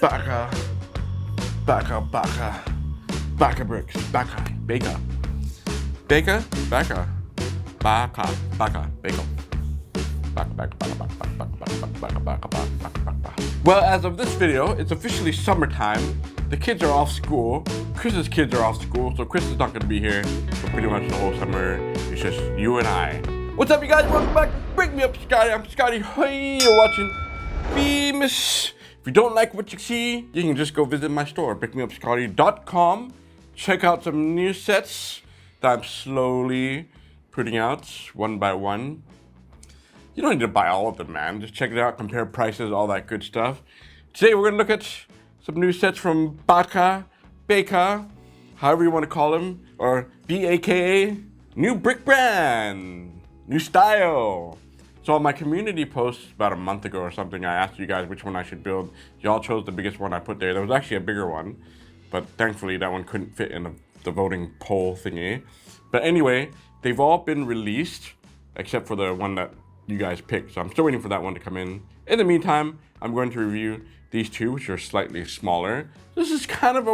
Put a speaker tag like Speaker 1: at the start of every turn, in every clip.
Speaker 1: Baka. Baka, Baka. Baka bricks. Baka. Baka. Baka? Baka. Baka. Baka. Baka. Well, as of this video, it's officially summertime. The kids are off school. Chris's kids are off school, so Chris is not going to be here for pretty much the whole summer. It's just you and I. What's up, you guys? Welcome back to Break Me Up, Scottie. I'm Scottie. Hey, you're watching Bemis. If you don't like what you see, you can just go visit my store, brickmeupscottie.com. Check out some new sets that I'm slowly putting out one by one. You don't need to buy all of them, man. Just check it out, compare prices, all that good stuff. Today we're gonna look at some new sets from Baka, however you want to call them, or BAKA, new brick brand, new style. So on my community post about a month ago or something, I asked you guys which one I should build. Y'all chose the biggest one I put there. There was actually a bigger one, but thankfully that one couldn't fit in the voting poll thingy. But anyway, they've all been released, except for the one that you guys picked, so I'm still waiting for that one to come in. In the meantime, I'm going to review these two, which are slightly smaller. This is kind of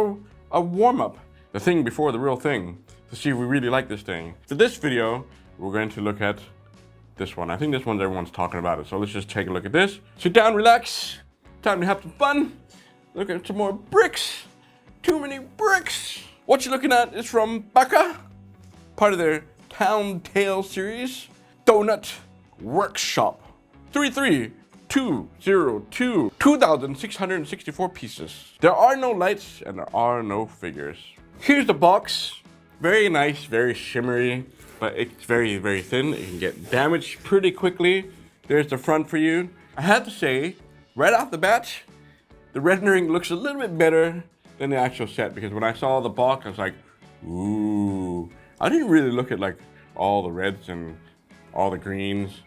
Speaker 1: a warm-up, the thing before the real thing, to see if we really like this thing. For this video, we're going to look at this one. I think this one's everyone's talking about it, so let's just take a look at this. Sit down, relax, time to have some fun. Look at some more bricks. Too many bricks. What you're looking at is from Baka, part of their Town Tale series. Donut Workshop 33202, 2,664 pieces. There are no lights and there are no figures. Here's the box. Very nice, very shimmery, but it's very, very thin. It can get damaged pretty quickly. There's the front for you. I have to say, right off the bat, the rendering looks a little bit better than the actual set, because when I saw the box, I was like, ooh. I didn't really look at like all the reds and all the greens.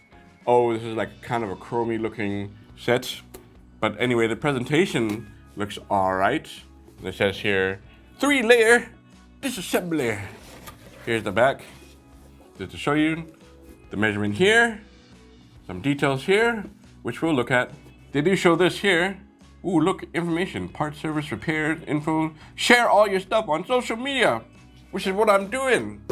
Speaker 1: Oh, this is like kind of a chromy looking set. But anyway, the presentation looks all right. It says here, 3-layer disassembly. Here's the back, just to show you the measurement here, some details here, which we'll look at. They do show this here. Ooh, look, information, part service, repairs, info. Share all your stuff on social media, which is what I'm doing.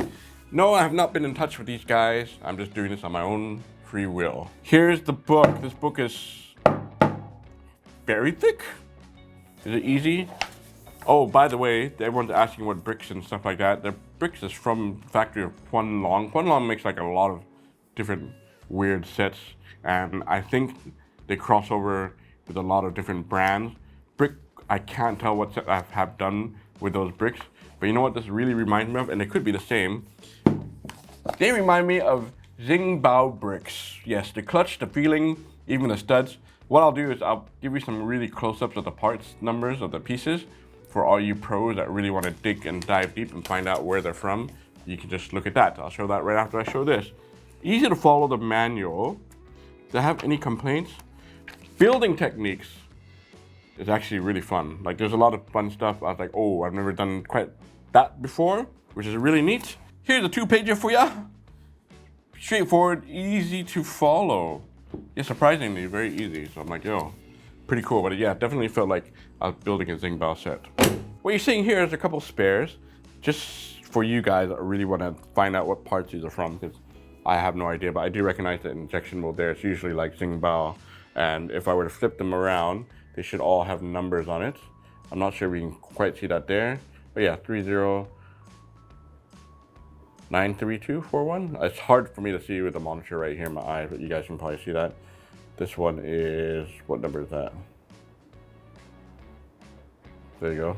Speaker 1: No, I have not been in touch with these guys. I'm just doing this on my own free will. Here's the book. This book is very thick. Is it easy? Oh, by the way, everyone's asking what bricks and stuff like that. The bricks is from the factory of Kwei Long. Kwei Long makes like a lot of different weird sets, and I think they cross over with a lot of different brands. Brick, I can't tell what set I have done with those bricks, but you know what this really reminds me of, and it could be the same. They remind me of Xingbao bricks. Yes, the clutch, the feeling, even the studs. What I'll do is I'll give you some really close-ups of the parts numbers of the pieces for all you pros that really want to dig and dive deep and find out where they're from. You can just look at that. I'll show that right after I show this. Easy to follow the manual. Do I have any complaints? Building techniques is actually really fun. Like, there's a lot of fun stuff. I was like, oh, I've never done quite that before, which is really neat. Here's a 2-pager for ya. Straightforward, easy to follow. Yeah, surprisingly, very easy. So I'm like, yo, pretty cool. But yeah, definitely felt like I was building a Xingbao set. What you're seeing here is a couple spares, just for you guys that really want to find out what parts these are from, because I have no idea, but I do recognize the injection mold there. It's usually like Xingbao. And if I were to flip them around, they should all have numbers on it. I'm not sure we can quite see that there. But yeah, 3093241. It's hard for me to see with the monitor right here in my eye, but you guys can probably see that. This one is, what number is that? There you go.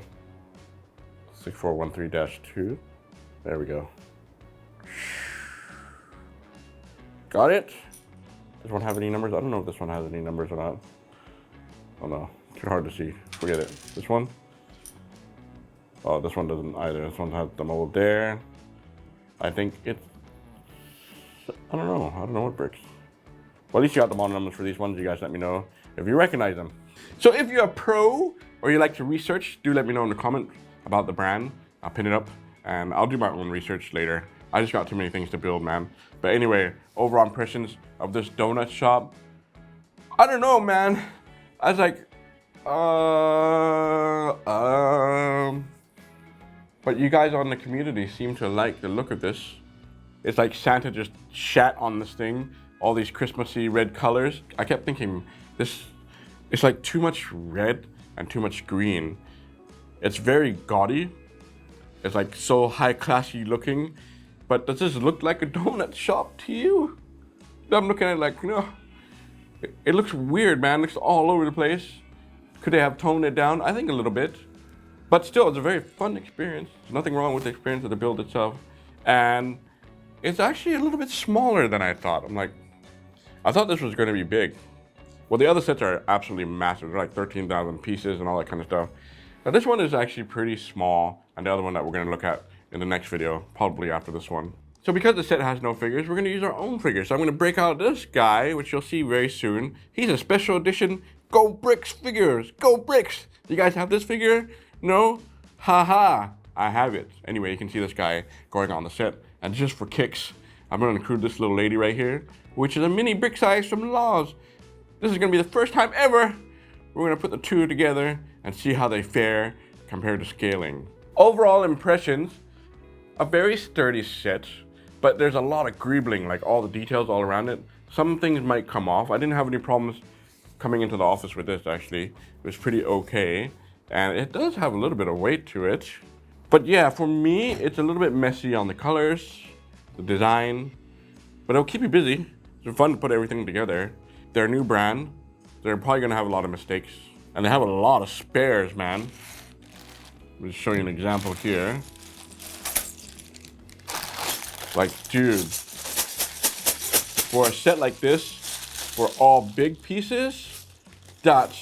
Speaker 1: 6413-2. There we go. Got it? Does this one have any numbers? I don't know if this one has any numbers or not. Oh no, too hard to see. Forget it. This one? Oh, this one doesn't either. This one has the mold there. I think it's, I don't know what bricks. Well, at least you got the model numbers for these ones. You guys let me know if you recognize them. So if you're a pro or you like to research, do let me know in the comments about the brand. I'll pin it up and I'll do my own research later. I just got too many things to build, man. But anyway, overall impressions of this donut shop. I don't know, man. I was like, But you guys on the community seem to like the look of this. It's like Santa just shat on this thing, all these Christmassy red colors. I kept thinking, it's like too much red and too much green. It's very gaudy. It's like so high classy looking, but does this look like a donut shop to you? I'm looking at it like, no, it looks weird, man. It looks all over the place. Could they have toned it down? I think a little bit. But still, it's a very fun experience. There's nothing wrong with the experience of the build itself. And it's actually a little bit smaller than I thought. I thought this was going to be big. Well, the other sets are absolutely massive. They're like 13,000 pieces and all that kind of stuff. Now this one is actually pretty small, and the other one that we're going to look at in the next video, probably after this one. So because the set has no figures, we're going to use our own figures. So I'm going to break out this guy, which you'll see very soon. He's a special edition Go Bricks figures. Go Bricks! You guys have this figure? No? Haha, I have it. Anyway, you can see this guy going on the set. And just for kicks, I'm going to include this little lady right here, which is a mini brick size from Laws. This is going to be the first time ever we're going to put the two together and see how they fare compared to scaling. Overall impressions, a very sturdy set, but there's a lot of greebling, like all the details all around it. Some things might come off. I didn't have any problems coming into the office with this, actually. It was pretty okay. And it does have a little bit of weight to it. But yeah, for me, it's a little bit messy on the colors, the design, but it'll keep you busy. It's fun to put everything together. They're a new brand. They're probably gonna have a lot of mistakes. And they have a lot of spares, man. Let me show you an example here. Like, dude, for a set like this, for all big pieces, that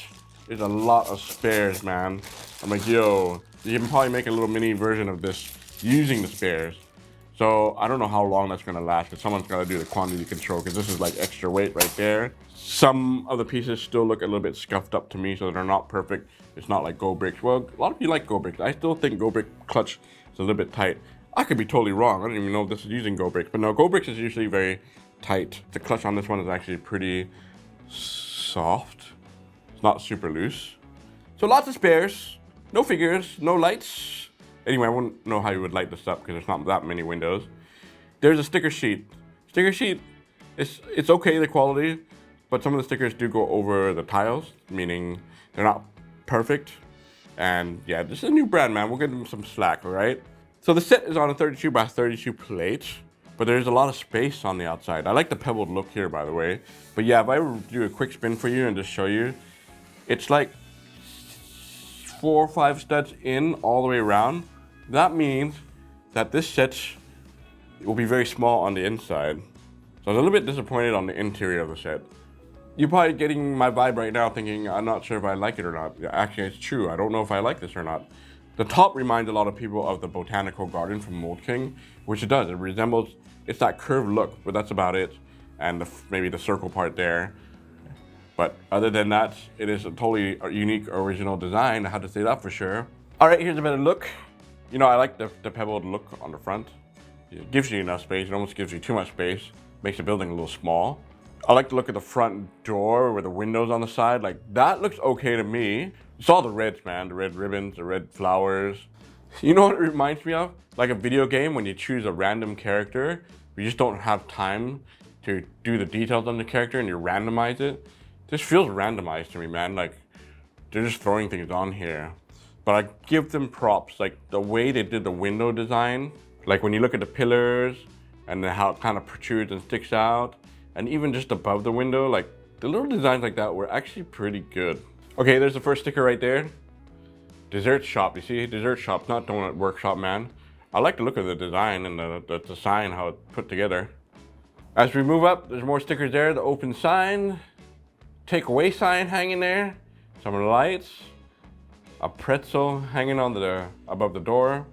Speaker 1: is a lot of spares, man. I'm like, yo, you can probably make a little mini version of this using the spares. So I don't know how long that's gonna last, but someone's gotta do the quantity control, because this is like extra weight right there. Some of the pieces still look a little bit scuffed up to me, so they're not perfect. It's not like Go Bricks. Well, a lot of you like Go Bricks. I still think Go Brick clutch is a little bit tight. I could be totally wrong. I don't even know if this is using Go Bricks, but no, Go Bricks is usually very tight. The clutch on this one is actually pretty soft. It's not super loose. So lots of spares, no figures, no lights. Anyway, I wouldn't know how you would light this up because there's not that many windows. There's a sticker sheet. Sticker sheet, it's okay, the quality, but some of the stickers do go over the tiles, meaning they're not perfect. And yeah, this is a new brand, man. We'll give them some slack, all right? So the set is on a 32 by 32 plate, but there's a lot of space on the outside. I like the pebbled look here, by the way. But yeah, if I were to do a quick spin for you and just show you, it's like 4 or 5 studs in all the way around. That means that this set will be very small on the inside. So I was a little bit disappointed on the interior of the set. You're probably getting my vibe right now thinking, I'm not sure if I like it or not. Actually, it's true. I don't know if I like this or not. The top reminds a lot of people of the botanical garden from Mold King, which it does. It resembles, it's that curved look, but that's about it. And maybe the circle part there. But other than that, it is a totally unique, original design. I have to say that for sure. All right, here's a better look. You know, I like the pebbled look on the front. It gives you enough space. It almost gives you too much space. Makes the building a little small. I like the look at the front door with the windows on the side. Like, that looks okay to me. It's all the reds, man. The red ribbons, the red flowers. You know what it reminds me of? Like a video game when you choose a random character, you just don't have time to do the details on the character and you randomize it. This feels randomized to me, man. Like, they're just throwing things on here. But I give them props, like the way they did the window design. Like when you look at the pillars and then how it kind of protrudes and sticks out. And even just above the window, like the little designs like that were actually pretty good. Okay, there's the first sticker right there. Dessert shop, you see? Dessert shop, not donut workshop, man. I like the look of the design and the sign, how it's put together. As we move up, there's more stickers there. The open sign, takeaway sign hanging there, some lights, a pretzel hanging on above the door.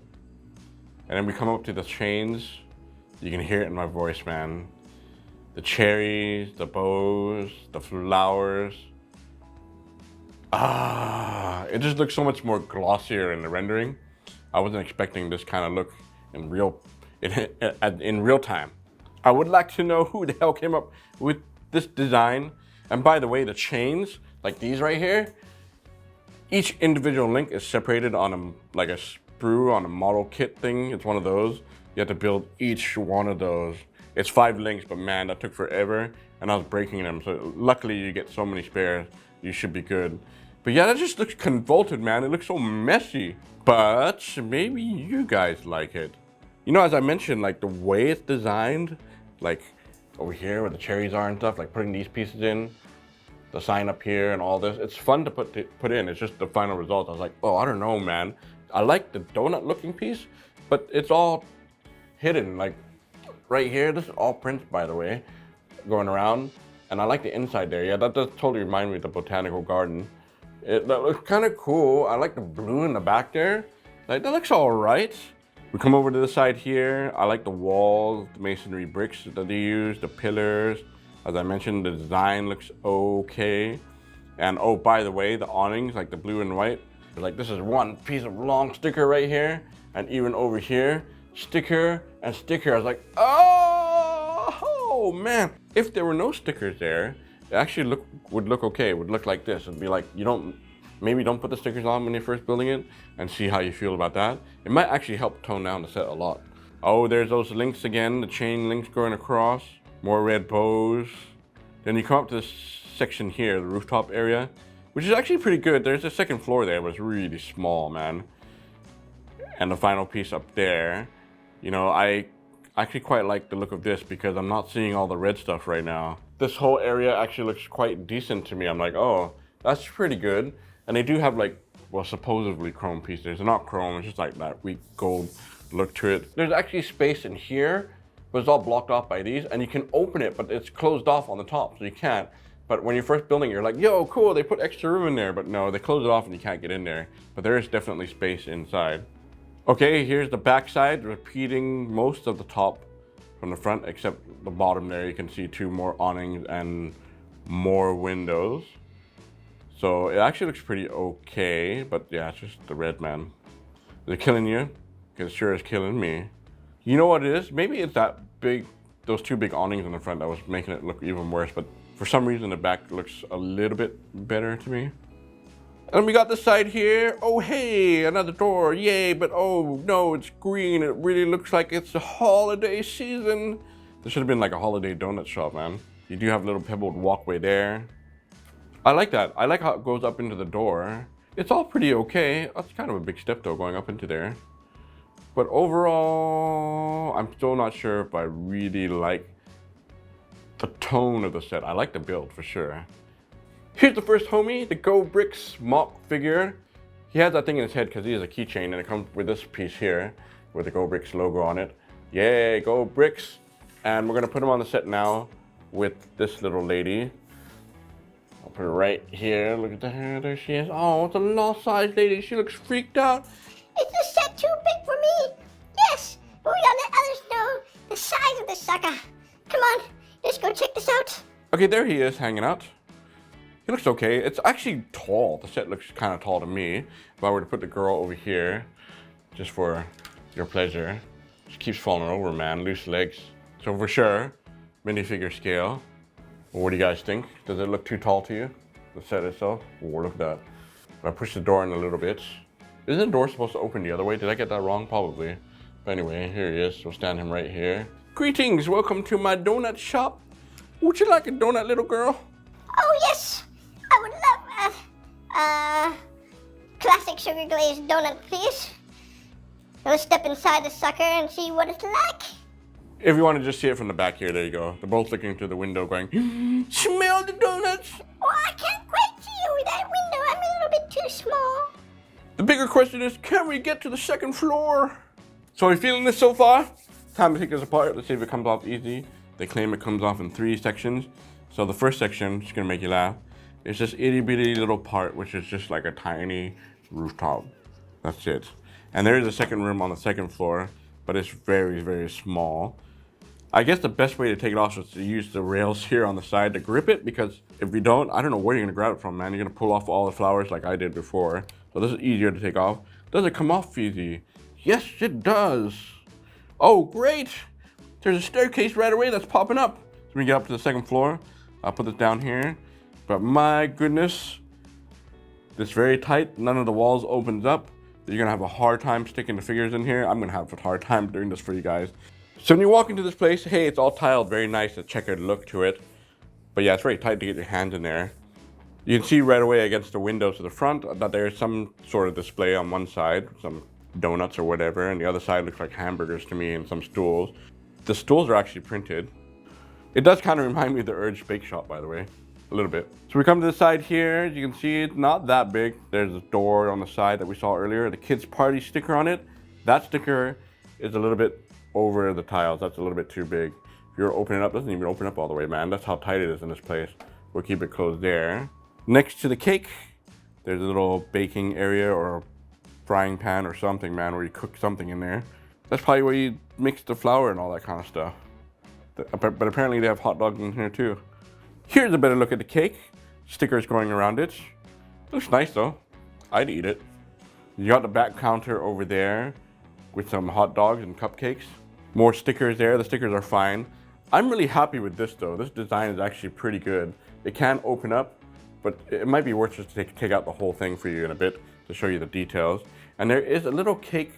Speaker 1: And then we come up to the chains. You can hear it in my voice, man. The cherries, the bows, the flowers. It just looks so much more glossier in the rendering. I wasn't expecting this kind of look in real time. I would like to know who the hell came up with this design. And by the way, the chains, like these right here, each individual link is separated on like a sprue on a model kit thing. It's one of those. You have to build each one of those. It's 5 links, but man, that took forever, and I was breaking them. So luckily you get so many spares, you should be good. But yeah, that just looks convoluted, man. It looks so messy. But maybe you guys like it. You know, as I mentioned, like the way it's designed, like over here where the cherries are and stuff, like putting these pieces in, the sign up here and all this, it's fun to put in. It's just the final result. I was like, oh, I don't know, man. I like the donut looking piece, but it's all hidden. Like right here, this is all prints, by the way, going around. And I like the inside there. Yeah, that does totally remind me of the botanical garden. That looks kind of cool. I like the blue in the back there. Like that looks all right. We come over to the side here. I like the walls, the masonry bricks that they use, the pillars. As I mentioned, the design looks okay. And oh, by the way, the awnings, like the blue and white, like this is one piece of long sticker right here. And even over here, sticker and sticker. I was like, oh man. If there were no stickers there, it actually would look okay. It would look like this. It'd be like, maybe don't put the stickers on when you're first building it and see how you feel about that. It might actually help tone down the set a lot. Oh, there's those links again, the chain links going across. More red bows. Then you come up to this section here, the rooftop area, which is actually pretty good. There's a second floor there, but it's really small, man. And the final piece up there. You know, I actually quite like the look of this because I'm not seeing all the red stuff right now. This whole area actually looks quite decent to me. I'm like, oh, that's pretty good. And they do have like, well, supposedly chrome pieces. They're not chrome, it's just like that weak gold look to it. There's actually space in here, but it's all blocked off by these, and you can open it, but it's closed off on the top, so you can't. But when you're first building, you're like, yo, cool, they put extra room in there, but no, they close it off and you can't get in there. But there is definitely space inside. Okay, here's the back side, repeating most of the top from the front, except the bottom there. You can see 2 more awnings and more windows. So it actually looks pretty okay, but yeah, it's just the red, man. Is it killing you? Because it sure is killing me. You know what it is? Maybe it's that big, those 2 big awnings in the front that was making it look even worse, but for some reason the back looks a little bit better to me. And we got this side here. Oh hey, another door, yay, but oh no, it's green. It really looks like it's the holiday season. This should have been like a holiday donut shop, man. You do have a little pebbled walkway there. I like that. I like how it goes up into the door. It's all pretty okay. That's kind of a big step though, going up into there. But overall, I'm still not sure if I really like the tone of the set. I like the build for sure. Here's the first homie, the Go Bricks mock figure. He has that thing in his head because he has a keychain, and it comes with this piece here with the Go Bricks logo on it. Yay, Go Bricks. And we're gonna put him on the set now with this little lady. I'll put her right here. Look at the hair, there she is. Oh, it's a lost size lady. She looks freaked out.
Speaker 2: Is this set too big for me? Yes, but we gotta let others know the size of this sucker. Come on, let's go check this out.
Speaker 1: Okay, there he is hanging out. He looks okay. It's actually tall. The set looks kind of tall to me. If I were to put the girl over here, just for your pleasure. She keeps falling over, man. Loose legs. So for sure, minifigure scale. Well, what do you guys think? Does it look too tall to you? The set itself? Oh, look at that. If I push the door in a little bit. Isn't the door supposed to open the other way? Did I get that wrong? Probably. But anyway, here he is. We'll stand him right here. Greetings, welcome to my donut shop. Would you like a donut, little girl?
Speaker 2: Oh yes, I would love a classic sugar glazed donut, please. Let's step inside the sucker and see what it's like.
Speaker 1: If you want to just see it from the back here, there you go. They're both looking through the window going, smell the donuts.
Speaker 2: Oh, I can't quite see over that window. I'm a little bit too small.
Speaker 1: The bigger question is, can we get to the second floor? So are you feeling this so far? Time to take this apart. Let's see if it comes off easy. They claim it comes off in 3 sections. So the first section, just gonna make you laugh, is this itty bitty little part, which is just like a tiny rooftop. That's it. And there is a second room on the second floor, but it's very, very small. I guess the best way to take it off is to use the rails here on the side to grip it, because if you don't, I don't know where you're gonna grab it from, man. You're gonna pull off all the flowers like I did before. So this is easier to take off. Does it come off easy? Yes, it does. Oh, great. There's a staircase right away that's popping up. So we get up to the second floor. I'll put this down here. But my goodness, it's very tight. None of the walls opens up. You're gonna have a hard time sticking the figures in here. I'm gonna have a hard time doing this for you guys. So when you walk into this place, hey, it's all tiled, very nice, a checkered look to it. But yeah, it's very tight to get your hands in there. You can see right away against the windows to the front that there's some sort of display on one side, some donuts or whatever, and the other side looks like hamburgers to me and some stools. The stools are actually printed. It does kind of remind me of the Urge Bake Shop, by the way, a little bit. So we come to the side here, you can see it's not that big. There's a door on the side that we saw earlier, the kids party sticker on it. That sticker is a little bit over the tiles, that's a little bit too big. If you're opening it up, it doesn't even open up all the way, man. That's how tight it is in this place. We'll keep it closed there. Next to the cake, there's a little baking area or frying pan or something, man, where you cook something in there. That's probably where you mix the flour and all that kind of stuff. But apparently they have hot dogs in here too. Here's a better look at the cake. Stickers going around it. Looks nice though. I'd eat it. You got the back counter over there with some hot dogs and cupcakes. More stickers there. The stickers are fine. I'm really happy with this though. This design is actually pretty good. It can open up, but it might be worth just to take out the whole thing for you in a bit to show you the details. And there is a little cake,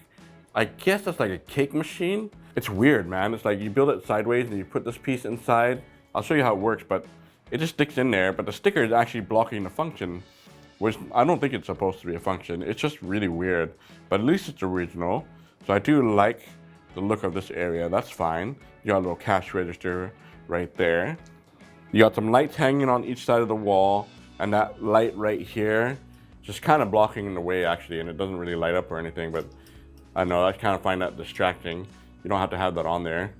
Speaker 1: I guess that's like a cake machine. It's weird, man. It's like you build it sideways and you put this piece inside. I'll show you how it works, but it just sticks in there. But the sticker is actually blocking the function, which I don't think it's supposed to be a function. It's just really weird, but at least it's original. So I do like the look of this area. That's fine. You got a little cash register right there. You got some lights hanging on each side of the wall, and that light right here just kind of blocking in the way actually, and it doesn't really light up or anything, but I know I kind of find that distracting. You don't have to have that on there,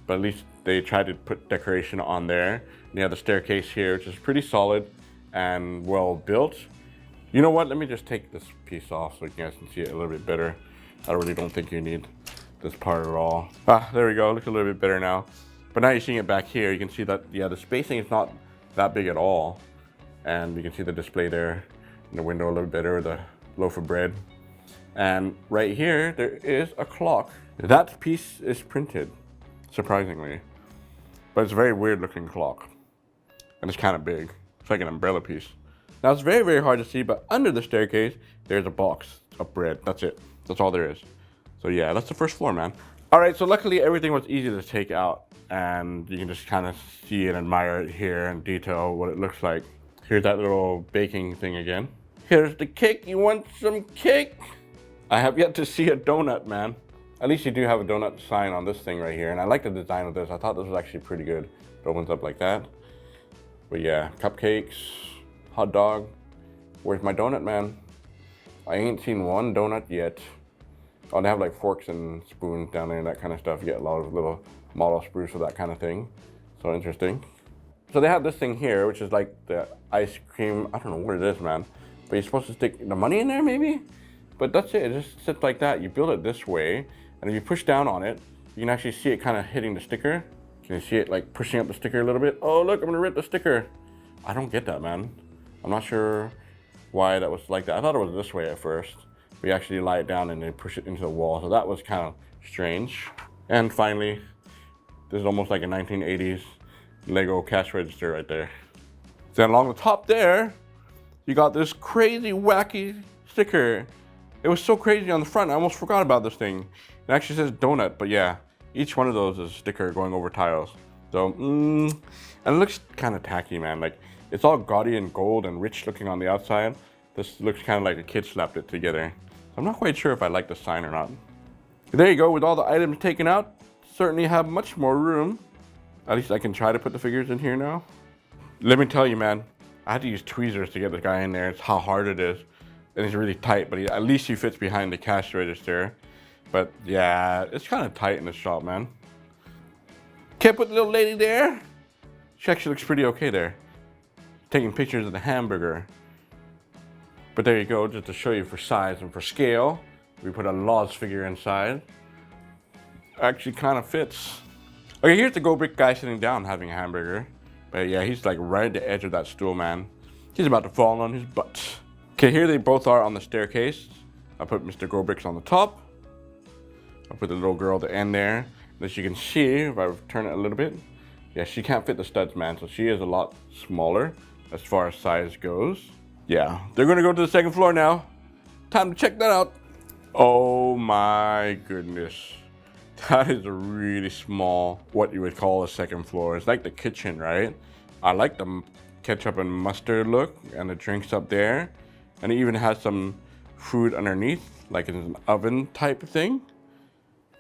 Speaker 1: but at least they tried to put decoration on there. And you have the staircase here, which is pretty solid and well built. You know what, let me just take this piece off so you guys can see it a little bit better. I really don't think you need this part at all. Ah, there we go, looks a little bit better now. But now you're seeing it back here, you can see that, yeah, the spacing is not that big at all. And you can see the display there in the window a little bit better, the loaf of bread. And right here, there is a clock. That piece is printed, surprisingly. But it's a very weird looking clock. And it's kind of big. It's like an umbrella piece. Now it's very, very hard to see, but under the staircase, there's a box of bread. That's it. That's all there is. So yeah, that's the first floor, man. All right, so luckily everything was easy to take out. And you can just kind of see and admire it here in detail, what it looks like. Here's that little baking thing again. Here's the cake. You want some cake? I have yet to see a donut, man. At least you do have a donut sign on this thing right here. And I like the design of this. I thought this was actually pretty good. It opens up like that. But yeah, cupcakes, hot dog. Where's my donut, man? I ain't seen one donut yet. Oh, they have like forks and spoons down there and that kind of stuff. You get a lot of little model sprues for that kind of thing. So interesting. So they have this thing here, which is like the ice cream. I don't know what it is, man. But you're supposed to stick the money in there, maybe? But that's it. It just sits like that. You build it this way, and if you push down on it, you can actually see it kind of hitting the sticker. Can you see it like pushing up the sticker a little bit? Oh, look, I'm gonna rip the sticker. I don't get that, man. I'm not sure why that was like that. I thought it was this way at first. We actually lie it down and then push it into the wall. So that was kind of strange. And finally, this is almost like a 1980s Lego cash register right there. Then along the top there, you got this crazy wacky sticker. It was so crazy on the front, I almost forgot about this thing. It actually says donut, but yeah, each one of those is a sticker going over tiles. So, and it looks kind of tacky, man. Like, it's all gaudy and gold and rich looking on the outside. This looks kind of like a kid slapped it together. I'm not quite sure if I like the sign or not. There you go, with all the items taken out, certainly have much more room. At least I can try to put the figures in here now. Let me tell you, man, I had to use tweezers to get this guy in there. It's how hard it is. And it's really tight, but at least he fits behind the cash register. But yeah, it's kind of tight in the shop, man. Can't put the little lady there. She actually looks pretty okay there. Taking pictures of the hamburger. But there you go, just to show you for size and for scale. We put a Laws figure inside. Actually kind of fits. Okay, here's the Go Brick guy sitting down having a hamburger. But yeah, he's like right at the edge of that stool, man. He's about to fall on his butt. Okay, here they both are on the staircase. I put Mr. Go Bricks on the top. I'll put the little girl at the end there. As you can see, if I turn it a little bit, yeah, she can't fit the studs, man. So she is a lot smaller as far as size goes. Yeah, they're gonna go to the second floor now. Time to check that out. Oh my goodness. That is a really small, what you would call a second floor. It's like the kitchen, right? I like the ketchup and mustard look, and the drinks up there. And it even has some food underneath, like it's an oven type thing.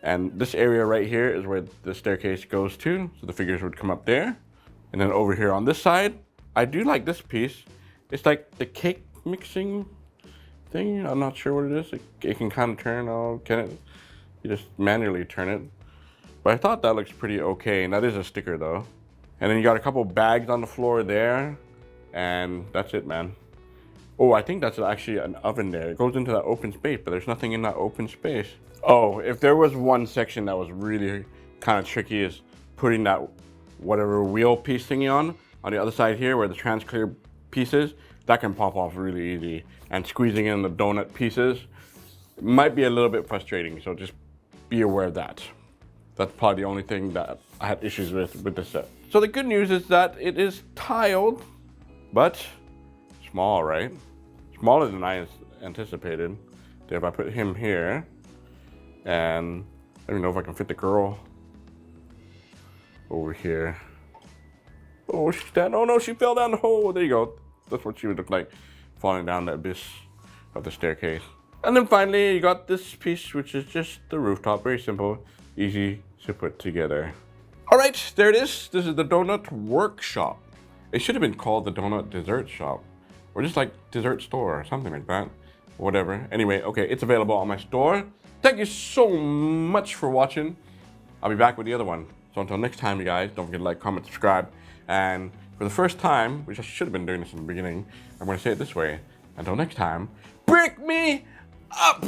Speaker 1: And this area right here is where the staircase goes to. So the figures would come up there. And then over here on this side, I do like this piece. It's like the cake mixing thing. I'm not sure what it is. It can kind of turn. Oh, can it? You just manually turn it. But I thought that looks pretty okay. And that is a sticker though. And then you got a couple bags on the floor there. And that's it, man. Oh, I think that's actually an oven there. It goes into that open space, but there's nothing in that open space. Oh, if there was one section that was really kind of tricky is putting that whatever wheel piece thingy on the other side here where the trans clear piece is, that can pop off really easy. And squeezing in the donut pieces might be a little bit frustrating, so just be aware of that. That's probably the only thing that I had issues with this set. So the good news is that it is tiled, but small, right? Smaller than I anticipated. If I put him here, and I don't even know if I can fit the girl over here. Oh, she's down. Oh no, she fell down the hole. There you go. That's what she would look like, falling down the abyss of the staircase. And then finally, you got this piece, which is just the rooftop. Very simple, easy to put together. All right, there it is. This is the donut workshop. It should have been called the donut dessert shop, or just like dessert store or something like that. Whatever. Anyway, okay, it's available on my store. Thank you so much for watching. I'll be back with the other one. So until next time, you guys, don't forget to like, comment, subscribe. And for the first time, which I should have been doing this in the beginning, I'm going to say it this way. Until next time, brick me up!